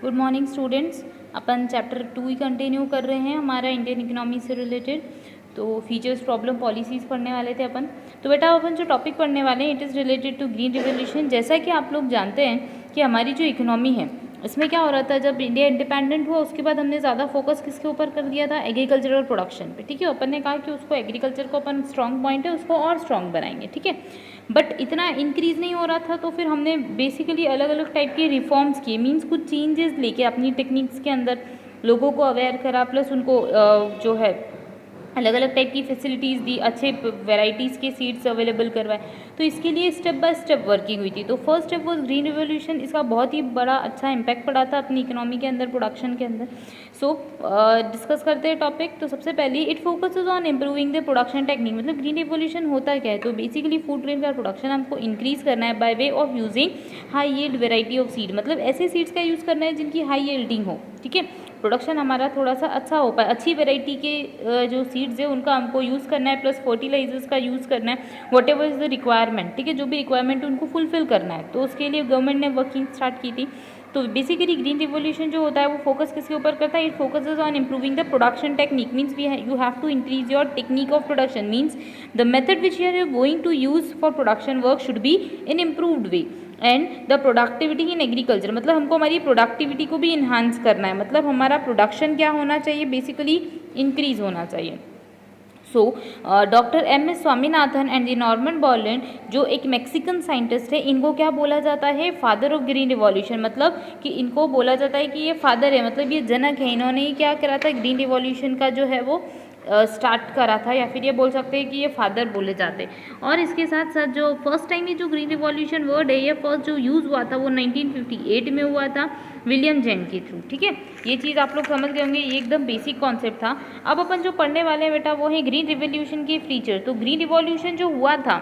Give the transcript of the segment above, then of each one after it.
Good morning students. अपन chapter 2 ही continue कर रहे हैं हमारा इंडियन इकोनॉमी से रिलेटेड। तो फीचर्स, प्रॉब्लम, पॉलिसीज़ पढ़ने वाले थे अपन। तो बेटा अपन जो टॉपिक पढ़ने वाले हैं it is related to green revolution. जैसा कि आप लोग जानते हैं कि हमारी जो इकोनॉमी है इसमें क्या हो रहा था, जब इंडिया इंडिपेंडेंट हुआ उसके बाद हमने ज़्यादा फोकस किसके ऊपर कर दिया था, एग्रीकल्चरल प्रोडक्शन पे। ठीक है, अपन ने कहा कि उसको एग्रीकल्चर को अपन स्ट्रॉन्ग पॉइंट है उसको और स्ट्रॉन्ग बनाएंगे। ठीक है, बट इतना इंक्रीज़ नहीं हो रहा था, तो फिर हमने बेसिकली अलग अलग टाइप के रिफॉर्म्स किए, मीन्स कुछ चेंजेस लेके अपनी टेक्निक्स के अंदर लोगों को अवेयर करा, प्लस उनको जो है अलग अलग टाइप की फैसिलिटीज़ दी, अच्छे वैराइटीज़ के सीड्स अवेलेबल करवाए। तो इसके लिए स्टेप बाय स्टेप वर्किंग हुई थी। तो first step was green revolution. इसका बहुत ही बड़ा अच्छा इम्पैक्ट पड़ा था अपनी इकोनॉमी के अंदर, प्रोडक्शन के अंदर। सो डिस्कस करते हैं टॉपिक। तो सबसे पहले it focuses on improving the production technique. मतलब ग्रीन रिवोल्यूशन होता क्या है, तो बेसिकली फूड ग्रेन का प्रोडक्शन हमको इंक्रीज़ करना है by way of using high yield variety of seed. मतलब ऐसे सीड्स का यूज़ करना है जिनकी हाई यील्डिंग हो। ठीक है, प्रोडक्शन हमारा थोड़ा सा अच्छा हो पाए, अच्छी वेराइटी के जो सीड्स है उनका हमको यूज़ करना है, प्लस फर्टिलाइजर्स का यूज़ करना है, what ever is the requirement. ठीक है, जो भी रिक्वायरमेंट उनको फुलफिल करना है, तो उसके लिए गवर्नमेंट ने वर्किंग स्टार्ट की थी। तो बेसिकली ग्रीन रिवोल्यूशन जो होता है वो फोकस किसके ऊपर करता है, it focuses on improving the production technique. Means you have to increase your technique of production. Means the method which you are going to use for production work should be in improved way. And the productivity in agriculture, मतलब हमको हमारी productivity को भी enhance करना है। मतलब हमारा production क्या होना चाहिए, बेसिकली इंक्रीज होना चाहिए। So doctor M S. Swaminathan and the Norman Borlaug, जो एक मैक्सिकन साइंटिस्ट है, इनको क्या बोला जाता है, फादर ऑफ ग्रीन रिवॉल्यूशन। मतलब कि इनको बोला जाता है कि ये फादर है, मतलब ये जनक है। इन्होंने ही क्या करा था, ग्रीन रिवॉल्यूशन का जो है वो स्टार्ट करा था, या फिर ये बोल सकते हैं कि ये फादर बोले जाते हैं। और इसके साथ साथ जो फर्स्ट टाइम ये जो ग्रीन रिवॉल्यूशन वर्ड है, ये फर्स्ट जो यूज़ हुआ था वो 1958 में हुआ था विलियम जेन के थ्रू। ठीक है, ये चीज़ आप लोग समझ गए होंगे, ये एकदम बेसिक कॉन्सेप्ट था। अब अपन जो पढ़ने वाले हैं बेटा वो है ग्रीन रिवॉल्यूशन के फीचर। तो ग्रीन रिवॉल्यूशन जो हुआ था,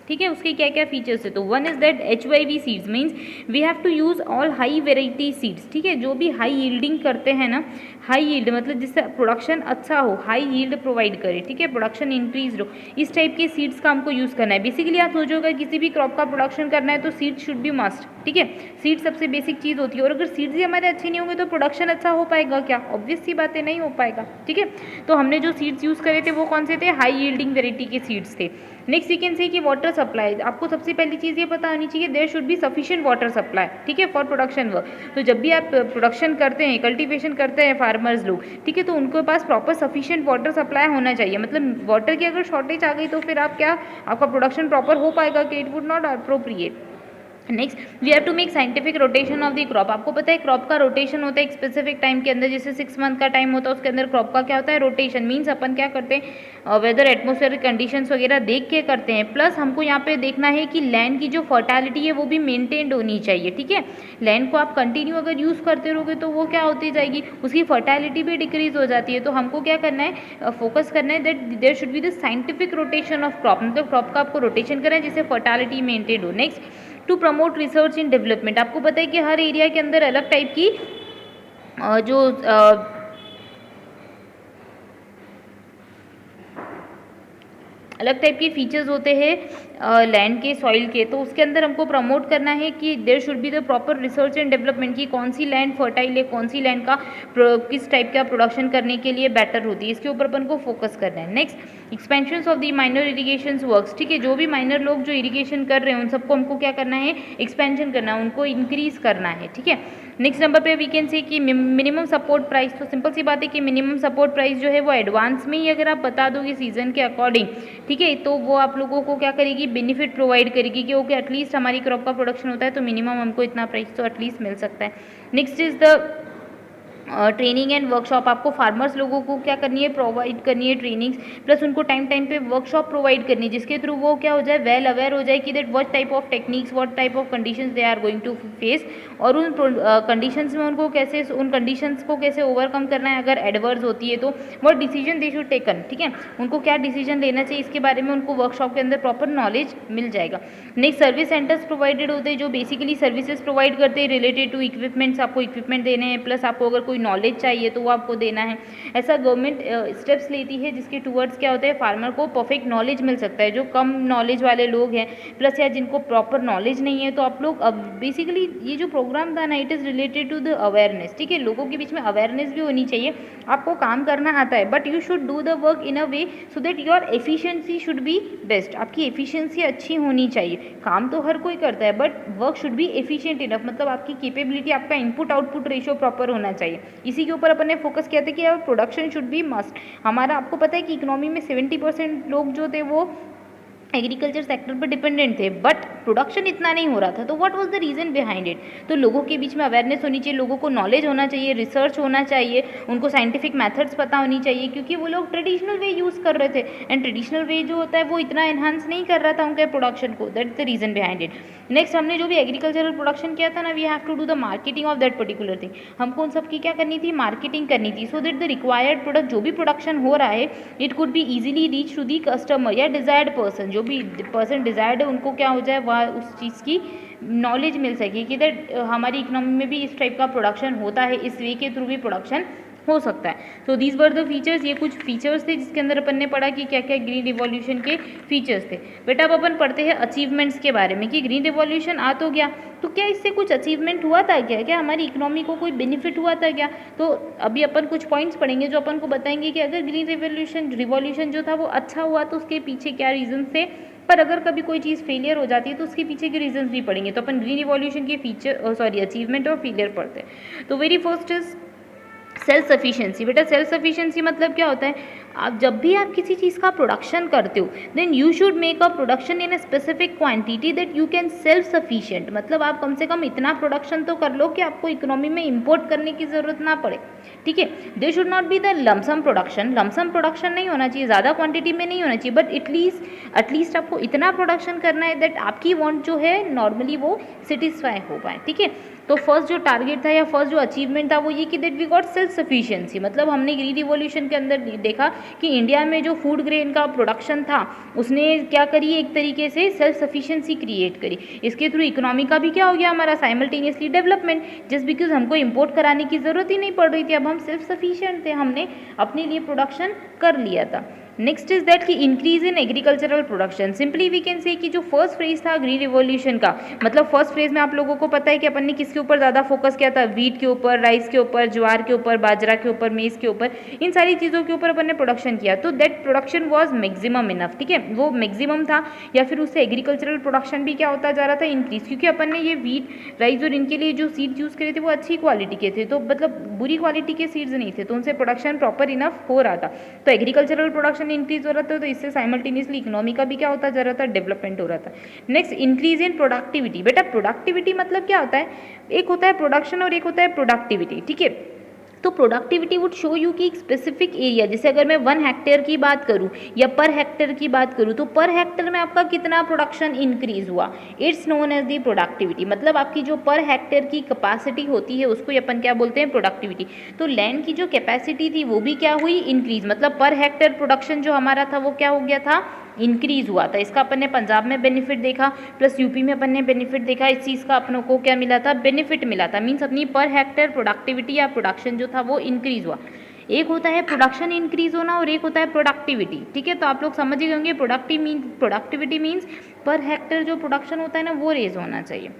ठीक है, उसके क्या क्या फीचर्स है। तो one is that HYV seeds, means we have to use all high variety seeds. ठीक है, जो भी हाई यील्डिंग करते हैं ना, हाई यील्ड मतलब जिससे प्रोडक्शन अच्छा हो, हाई यील्ड प्रोवाइड करे। ठीक है, प्रोडक्शन इंक्रीज हो, इस टाइप के सीड्स का हमको यूज़ करना है। बेसिकली आप सोचोगे किसी भी क्रॉप का प्रोडक्शन करना है तो सीड शुड बी मस्ट। ठीक है, सीड सबसे बेसिक चीज़ होती है, और अगर सीड्स ही हमारे अच्छे नहीं होंगे तो प्रोडक्शन अच्छा हो पाएगा क्या, ऑब्वियस सी बात है, नहीं हो पाएगा। ठीक है, तो हमने जो सीड्स यूज़ करे थे वो कौन से थे, हाई यील्डिंग वेराइटी के सीड्स थे। नेक्स्ट वी कैन से कि वाटर सप्लाई। आपको सबसे पहली चीज़ ये पता होनी चाहिए, there should be sufficient water supply. ठीक है, फॉर प्रोडक्शन वर्क। तो जब भी आप प्रोडक्शन करते हैं, कल्टीवेशन करते हैं फार्मर्स लोग, ठीक है, तो उनके पास प्रॉपर सफिशिएंट वाटर सप्लाई होना चाहिए। मतलब वाटर की अगर शॉर्टेज आ गई तो फिर आप क्या, आपका प्रोडक्शन प्रॉपर हो पाएगा कि, it would not appropriate. Next we have to make scientific rotation of the crop. आपको पता है क्रॉप का रोटेशन होता है एक स्पेसिफिक टाइम के अंदर, जैसे 6 मंथ का टाइम होता है, उसके अंदर क्रॉप का क्या होता है, रोटेशन। मीन्स अपन क्या करते हैं, वेदर एटमोस्फेरिक कंडीशंस वगैरह देख के करते हैं। प्लस हमको यहाँ पे देखना है कि लैंड की जो फर्टालिटी है वो भी मेंटेन्ड होनी चाहिए। ठीक है, लैंड को आप कंटिन्यू अगर यूज़ करते रहोगे तो वो क्या होती जाएगी, उसकी फर्टालिटी भी डिक्रीज हो जाती है। तो हमको क्या करना है, फोकस करना है that there should be the scientific rotation of crop. मतलब क्रॉप का आपको रोटेशन करना है जिससे फर्टालिटी मेंटेन हो। Next, to promote research in development. आपको पता है कि हर एरिया के अंदर अलग टाइप की जो अलग टाइप के फीचर्स होते हैं लैंड के, सॉइल के। तो उसके अंदर हमको प्रमोट करना है कि there should be the proper research and development, की कौन सी लैंड फर्टाइल है, कौन सी लैंड का किस टाइप का प्रोडक्शन करने के लिए बेटर होती है, इसके ऊपर अपन को फोकस करना है। Next, expansion of the minor irrigation works. ठीक है, जो भी माइनर लोग जो इरीगेशन कर रहे हैं उन सबको हमको क्या करना है, एक्सपेंशन करना है, उनको इंक्रीज करना है। ठीक है, नेक्स्ट नंबर पे वी कैन से कि मिनिमम सपोर्ट प्राइस। तो सिंपल सी बात है कि मिनिमम सपोर्ट प्राइस जो है वो एडवांस में ही अगर आप बता दोगे सीजन के अकॉर्डिंग, ठीक है, तो वो आप लोगों को क्या करेगी, बेनिफिट प्रोवाइड करेगी कि ओके एटलीस्ट हमारी क्रॉप का प्रोडक्शन होता है तो मिनिमम हमको इतना प्राइस तो एटलीस्ट मिल सकता है। Next is the training and workshop. आपको फार्मर्स लोगों को क्या करनी है, प्रोवाइड करनी है ट्रेनिंग्स, प्लस उनको टाइम टाइम पे वर्कशॉप प्रोवाइड करनी है, जिसके थ्रू वो क्या हो जाए, वेल अवेयर हो जाए कि that what type of techniques, what type of conditions they are going to face, और उन कंडीशंस में उनको कैसे, उन कंडीशंस को कैसे ओवरकम करना है। अगर एडवर्स होती है तो what decision they should taken. ठीक है, उनको क्या डिसीजन लेना चाहिए इसके बारे में उनको वर्कशॉप के अंदर प्रॉपर नॉलेज मिल जाएगा। नेक्स्ट, सर्विस सेंटर्स प्रोवाइडेड होते हैं जो बेसिकली सर्विसेज प्रोवाइड करते हैं रिलेटेड टू इक्विपमेंट्स। आपको इक्विपमेंट देने हैं, प्लस आपको अगर कोई नॉलेज चाहिए तो वो आपको देना है। ऐसा गवर्नमेंट स्टेप्स लेती है जिसके टूवर्ड्स क्या होता है, फार्मर को परफेक्ट नॉलेज मिल सकता है। जो कम नॉलेज वाले लोग हैं प्लस या जिनको प्रॉपर नॉलेज नहीं है, तो आप लोग अब बेसिकली ये जो प्रोग्राम था ना, it is related to the awareness, ठीक है। लोगों के बीच में अवेयरनेस भी होनी चाहिए। आपको काम करना आता है but you should do the work in a way so that your efficiency should be best. आपकी एफिशिएंसी अच्छी होनी चाहिए। काम तो हर कोई करता है but work should be efficient enough, मतलब आपकी कैपेबिलिटी, आपका इनपुट आउटपुट रेशियो प्रॉपर होना चाहिए। इसी के ऊपर अपन ने फोकस किया था कि यार प्रोडक्शन शुड बी मस्ट। हमारा आपको पता है कि इकोनॉमी में 70% लोग जो थे वो एग्रीकल्चर सेक्टर पर डिपेंडेंट थे बट प्रोडक्शन इतना नहीं हो रहा था। तो what was the reason behind it? तो लोगों के बीच में अवेयरनेस होनी चाहिए, लोगों को नॉलेज होना चाहिए, रिसर्च होना चाहिए, उनको साइंटिफिक मेथड्स पता होनी चाहिए, क्योंकि वो लोग ट्रेडिशनल वे यूज़ कर रहे थे एंड ट्रेडिशनल वे जो होता है वो इतना एनहांस नहीं कर रहा था उनके प्रोडक्शन को। That's the reason behind it. Next, हमने जो भी एग्रीकल्चरल प्रोडक्शन किया था ना, we have to do the marketing of that particular thing. हमको उन सब की क्या करनी थी, मार्केटिंग करनी थी, so that the required product जो भी प्रोडक्शन हो रहा है it could be easily reach to the customer या डिजायर्ड पर्सन। जो भी पर्सन डिजायर्ड है उनको क्या हो जाए, वह उस चीज़ की नॉलेज मिल सके कि दैट हमारी इकोनॉमी में भी इस टाइप का प्रोडक्शन होता है, इस वे के थ्रू भी प्रोडक्शन हो सकता है। So these were the features. ये कुछ फीचर्स थे जिसके अंदर अपन ने पढ़ा कि क्या क्या ग्रीन रिवॉल्यूशन के फीचर्स थे। बेटा अब अपन पढ़ते हैं अचीवमेंट्स के बारे में कि ग्रीन रिवॉल्यूशन आ तो गया, तो क्या इससे कुछ अचीवमेंट हुआ था क्या, क्या हमारी इकोनॉमी को कोई बेनिफिट हुआ था क्या? तो अभी अपन कुछ पॉइंट्स पढ़ेंगे जो अपन को बताएंगे कि अगर ग्रीन रिवॉल्यूशन जो था वो अच्छा हुआ तो उसके पीछे क्या रीजन थे, पर अगर कभी कोई चीज़ फेलियर हो जाती है तो उसके पीछे के रीजंस भी पढ़ेंगे। तो अपन ग्रीन रिवॉल्यूशन के अचीवमेंट और फेलियर पढ़ते हैं। तो very first is self sufficiency. बेटा सेल्फ सफिशिएंसी मतलब क्या होता है, आप जब भी आप किसी चीज़ का प्रोडक्शन करते हो then you should make a production in a specific quantity that you can self sufficient. मतलब आप कम से कम इतना प्रोडक्शन तो कर लो कि आपको इकोनॉमी में इंपोर्ट करने की ज़रूरत ना पड़े, ठीक है। They should not be the lump sum production. Lump sum production नहीं होना चाहिए, ज़्यादा क्वांटिटी में नहीं होना चाहिए, बट एटलीस्ट आपको इतना प्रोडक्शन करना है दैट आपकी वांट जो है नॉर्मली वो सेटिस्फाई हो पाए, ठीक है। तो फर्स्ट जो टारगेट था या फर्स्ट जो अचीवमेंट था वो ये कि that we got self sufficiency. मतलब हमने ग्रीन रिवॉल्यूशन के अंदर देखा कि इंडिया में जो फूड ग्रेन का प्रोडक्शन था उसने क्या करी, एक तरीके से सेल्फ सफिशिएंसी क्रिएट करी। इसके थ्रू इकोनॉमी का भी क्या हो गया हमारा साइमल्टेनियसली डेवलपमेंट, जस्ट बिकॉज हमको इंपोर्ट कराने की ज़रूरत ही नहीं पड़ रही थी। अब हम सेल्फ सफिशिएंट थे, हमने अपने लिए प्रोडक्शन कर लिया था। नेक्स्ट इज दैट कि increase in agricultural production. Simply we can say कि जो फर्स्ट फ्रेज था ग्रीन रिवॉल्यूशन का, मतलब फर्स्ट फ्रेज में आप लोगों को पता है कि अपन ने किसके ऊपर ज़्यादा फोकस किया था, वीट के ऊपर, राइस के ऊपर, ज्वार के ऊपर, बाजरा के ऊपर, मेज के ऊपर, इन सारी चीज़ों के ऊपर अपन ने प्रोडक्शन किया। तो that production was maximum enough, ठीक है, वो मैक्सिमम था। या फिर उससे एग्रीकल्चरल प्रोडक्शन भी क्या होता जा रहा था, इंक्रीज, क्योंकि अपन ने ये वीट, राइस और इनके लिए जो सीड्स यूज़ करे थे वो अच्छी क्वालिटी के थे, तो मतलब बुरी क्वालिटी के सीड्स नहीं थे, तो उनसे प्रोडक्शन प्रॉपर इनफ हो रहा था। तो एग्रीकल्चरल प्रोडक्शन इंक्रीज हो रहा था, तो इससे साइमल्टेनियसली इकोनॉमी का भी क्या होता जा रहा था, डेवलपमेंट हो रहा था। Next, increase in productivity. बेटा प्रोडक्टिविटी मतलब क्या होता है, एक होता है प्रोडक्शन और एक होता है प्रोडक्टिविटी, ठीक है। तो प्रोडक्टिविटी वुड शो यू कि एक स्पेसिफिक एरिया, जैसे अगर मैं 1 हेक्टेयर की बात करूं या पर हेक्टेयर की बात करूं, तो पर हेक्टेयर में आपका कितना प्रोडक्शन इंक्रीज हुआ, it's known as the productivity. मतलब आपकी जो पर हेक्टेयर की कैपेसिटी होती है उसको अपन क्या बोलते हैं, प्रोडक्टिविटी। तो लैंड की जो कैपेसिटी थी वो भी क्या हुई, इंक्रीज। मतलब पर हेक्टेयर प्रोडक्शन जो हमारा था वो क्या हो गया था, इंक्रीज हुआ था। इसका अपन ने पंजाब में बेनिफिट देखा, प्लस यूपी में अपन ने बेनिफिट देखा। इस चीज़ का अपनों को क्या मिला था, बेनिफिट मिला था। मीन्स अपनी पर हेक्टेयर प्रोडक्टिविटी या प्रोडक्शन जो था वो इंक्रीज हुआ। एक होता है प्रोडक्शन इंक्रीज होना और एक होता है प्रोडक्टिविटी, ठीक है। तो आप लोग समझ गए होंगे प्रोडक्टिविटी मीन्स पर हेक्टेयर जो प्रोडक्शन होता है ना वो रेज होना चाहिए।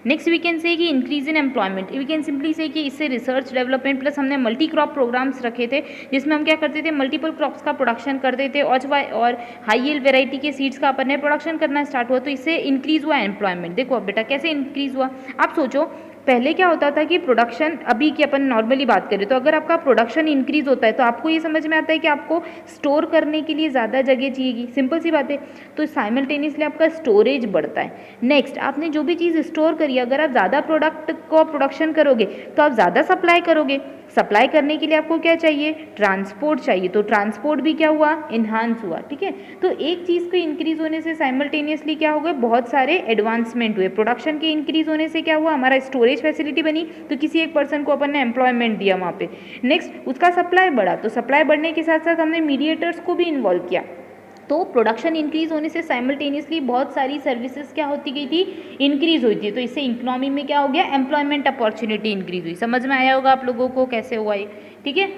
नेक्स्ट वी कैन से कि increase in employment. We can simply say कि इससे रिसर्च डेवलपमेंट, प्लस हमने मल्टी क्रॉप प्रोग्राम्स रखे थे जिसमें हम क्या करते थे, मल्टीपल क्रॉप्स का प्रोडक्शन करते थे और हाई यील्ड वेराइटी के सीड्स का अपन ने प्रोडक्शन करना स्टार्ट हुआ, तो इससे इंक्रीज हुआ एम्प्लॉयमेंट। देखो अब बेटा कैसे इंक्रीज हुआ, आप सोचो पहले क्या होता था कि प्रोडक्शन, अभी की अपन नॉर्मली बात करें तो अगर आपका प्रोडक्शन इंक्रीज होता है तो आपको ये समझ में आता है कि आपको स्टोर करने के लिए ज़्यादा जगह चाहिएगी, सिंपल सी बात है। तो साइमल्टेनियसली आपका स्टोरेज बढ़ता है। नेक्स्ट, आपने जो भी चीज़ स्टोर करी, अगर आप ज़्यादा प्रोडक्ट को प्रोडक्शन करोगे तो आप ज़्यादा सप्लाई करोगे। सप्लाई करने के लिए आपको क्या चाहिए, ट्रांसपोर्ट चाहिए, तो ट्रांसपोर्ट भी क्या हुआ, इन्हांस हुआ, ठीक है। तो एक चीज़ को इंक्रीज होने से साइमल्टेनियसली क्या हो गए, बहुत सारे एडवांसमेंट हुए। प्रोडक्शन के इंक्रीज होने से क्या हुआ, हमारा स्टोरेज फैसिलिटी बनी, तो किसी एक पर्सन को अपन ने एम्प्लॉयमेंट दिया वहाँ पे। नेक्स्ट, उसका सप्लाई बढ़ा, तो सप्लाई बढ़ने के साथ साथ हमने मीडिएटर्स को भी इन्वॉल्व किया। तो प्रोडक्शन इंक्रीज होने से साइमल्टेनियसली बहुत सारी सर्विसेज क्या होती गई थी, इंक्रीज हुई थी। तो इससे इकोनॉमी में क्या हो गया, एम्प्लॉयमेंट अपॉर्चुनिटी इंक्रीज हुई। समझ में आया होगा आप लोगों को कैसे हुआ ये, ठीक है।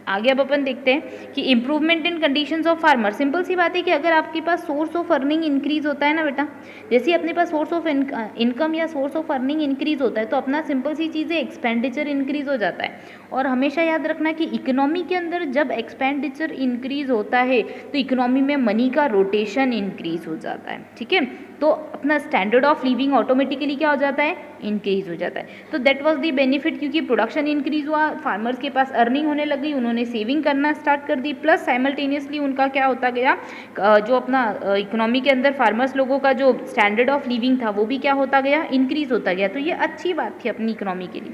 आगे अब अपन देखते हैं कि improvement in conditions of farmer. Simple सी बात है कि अगर आपके पास सोर्स ऑफ अर्निंग इंक्रीज होता है ना बेटा, जैसे ही अपने पास सोर्स ऑफ इनकम या सोर्स ऑफ अर्निंग इंक्रीज होता है तो अपना सिंपल सी चीज़ है एक्सपेंडिचर इंक्रीज हो जाता है। और हमेशा याद रखना कि इकोनॉमी के अंदर जब एक्सपेंडिचर इंक्रीज होता है तो इकोनॉमी में मनी का रोटेशन इंक्रीज हो जाता है, ठीक है। तो अपना स्टैंडर्ड ऑफ लिविंग ऑटोमेटिकली क्या हो जाता है, इंक्रीज हो जाता है। तो दैट वाज द बेनिफिट, क्योंकि प्रोडक्शन इंक्रीज हुआ, फार्मर्स के पास अर्निंग होने लगी, उन्होंने सेविंग करना स्टार्ट कर दी, प्लस साइमल्टेनियसली उनका क्या होता गया, जो अपना इकोनॉमी के अंदर फार्मर्स लोगों का जो स्टैंडर्ड ऑफ लिविंग था वो भी क्या होता गया, इंक्रीज होता गया। तो ये अच्छी बात थी अपनी इकोनॉमी के लिए।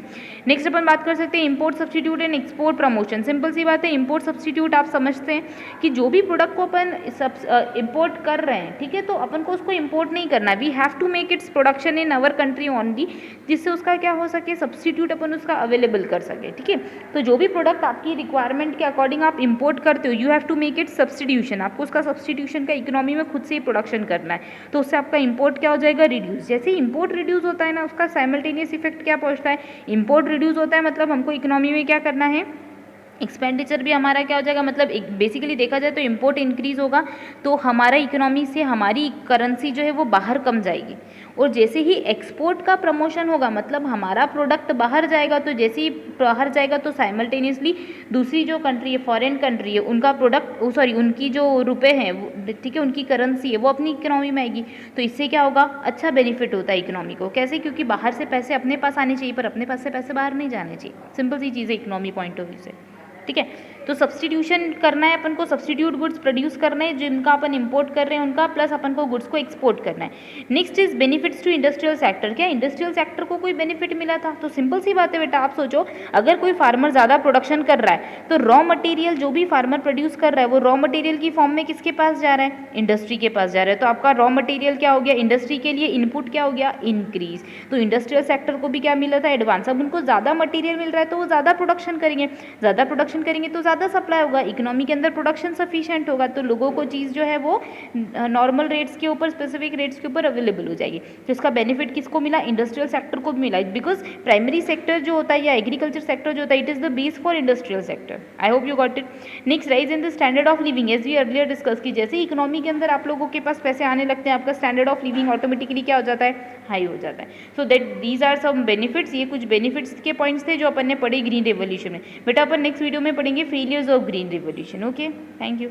नेक्स्ट अपन बात कर सकते हैं import substitute and export promotion. Simple सी बात है, इम्पोर्ट सब्सटीट्यूट आप समझते हैं कि जो भी प्रोडक्ट को अपन इम्पोर्ट कर रहे हैं, ठीक है, तो अपन को उसको इम्पोर्ट नहीं करना, we have to make its production in our country only, जिससे उसका क्या हो सके, सब्सटीट्यूट अपन उसका अवेलेबल कर सके, ठीक है। तो जो भी प्रोडक्ट आपकी रिक्वायरमेंट के अकॉर्डिंग आप इंपोर्ट करते हो, you have to make it substitution, आपको उसका सब्सटीट्यूशन का इकोनॉमी में खुद से ही प्रोडक्शन करना है। तो उससे आपका इंपोर्ट क्या हो जाएगा, रिड्यूस। जैसे इंपोर्ट रिड्यूस होता है ना, उसका साइमल्टेनियस इफेक्ट क्या पहुंचता है, इंपोर्ट रिड्यूस होता है, मतलब हमको इकोनॉमी में क्या करना है, एक्सपेंडिचर भी हमारा क्या हो जाएगा, मतलब बेसिकली देखा जाए तो इंपोर्ट इंक्रीज होगा तो हमारा इकोनॉमी से हमारी करेंसी जो है वो बाहर कम जाएगी। और जैसे ही एक्सपोर्ट का प्रमोशन होगा, मतलब हमारा प्रोडक्ट बाहर जाएगा, तो जैसे ही बाहर जाएगा तो साइमल्टेनियसली दूसरी जो कंट्री है, फॉरेन कंट्री है, उनका प्रोडक्ट उनकी जो रुपए हैं, ठीक है, उनकी करेंसी है वो अपनी इकोनॉमी में आएगी। तो इससे क्या होगा, अच्छा बेनिफिट होता है इकोनॉमी को। कैसे, क्योंकि बाहर से पैसे अपने पास आने चाहिए पर अपने पास से पैसे बाहर नहीं जाने चाहिए। सिंपल सी चीज़ है इकोनॉमी पॉइंट ऑफ व्यू से, ठीक है। तो सब्सटीट्यूशन करना है अपन को, सब्सटीट्यूट गुड्स प्रोड्यूस करने हैं जिनका अपन इंपोर्ट कर रहे हैं उनका, प्लस अपन को गुड्स को एक्सपोर्ट करना है। Next is benefits to industrial sector. क्या इंडस्ट्रियल सेक्टर को कोई बेनिफिट मिला था? तो सिंपल सी बात है बेटा, आप सोचो अगर कोई फार्मर ज़्यादा प्रोडक्शन कर रहा है तो रॉ मटेरियल जो भी फार्मर प्रोड्यूस कर रहा है वो रॉ मटेरियल की फॉर्म में किसके पास जा रहा है, इंडस्ट्री के पास जा रहा है। तो आपका रॉ मटेरियल क्या हो गया, इंडस्ट्री के लिए इनपुट क्या हो गया, इंक्रीज। तो इंडस्ट्रियल सेक्टर को भी क्या मिला था, एडवांस। अब उनको ज़्यादा मटेरियल मिल रहा है तो वो ज़्यादा प्रोडक्शन करेंगे, ज़्यादा प्रोडक्शन करेंगे तो ज़्यादा सप्लाई होगा, इकोनॉमी के अंदर प्रोडक्शन सफिशिएंट होगा, तो लोगों को चीज़ जो है वो नॉर्मल रेट्स के ऊपर, स्पेसिफिक रेट्स के ऊपर अवेलेबल हो जाएगी। तो इसका बेनिफिट किसको मिला, इंडस्ट्रियल सेक्टर को भी मिला, बिकॉज प्राइमरी सेक्टर जो होता है या एग्रीकल्चर सेक्टर जो होता है, it is the base for industrial sector. I hope you got it. Next, rise in the standard of living, as we earlier discuss की, जैसे इकोनॉमी के अंदर आप लोगों के पास पैसे आने लगते हैं, आपका स्टैंडर्ड ऑफ लिविंग ऑटोमेटिकली क्या हो जाता है, हाई हो जाता है। So that these are some benefits, ये कुछ बेनिफिट्स के पॉइंट्स थे जो अपन ने पढ़े ग्रीन रेवोल्यूशन में। बेटा अपन नेक्स्ट वीडियो में पढ़ेंगे failures of green revolution. Okay, thank you.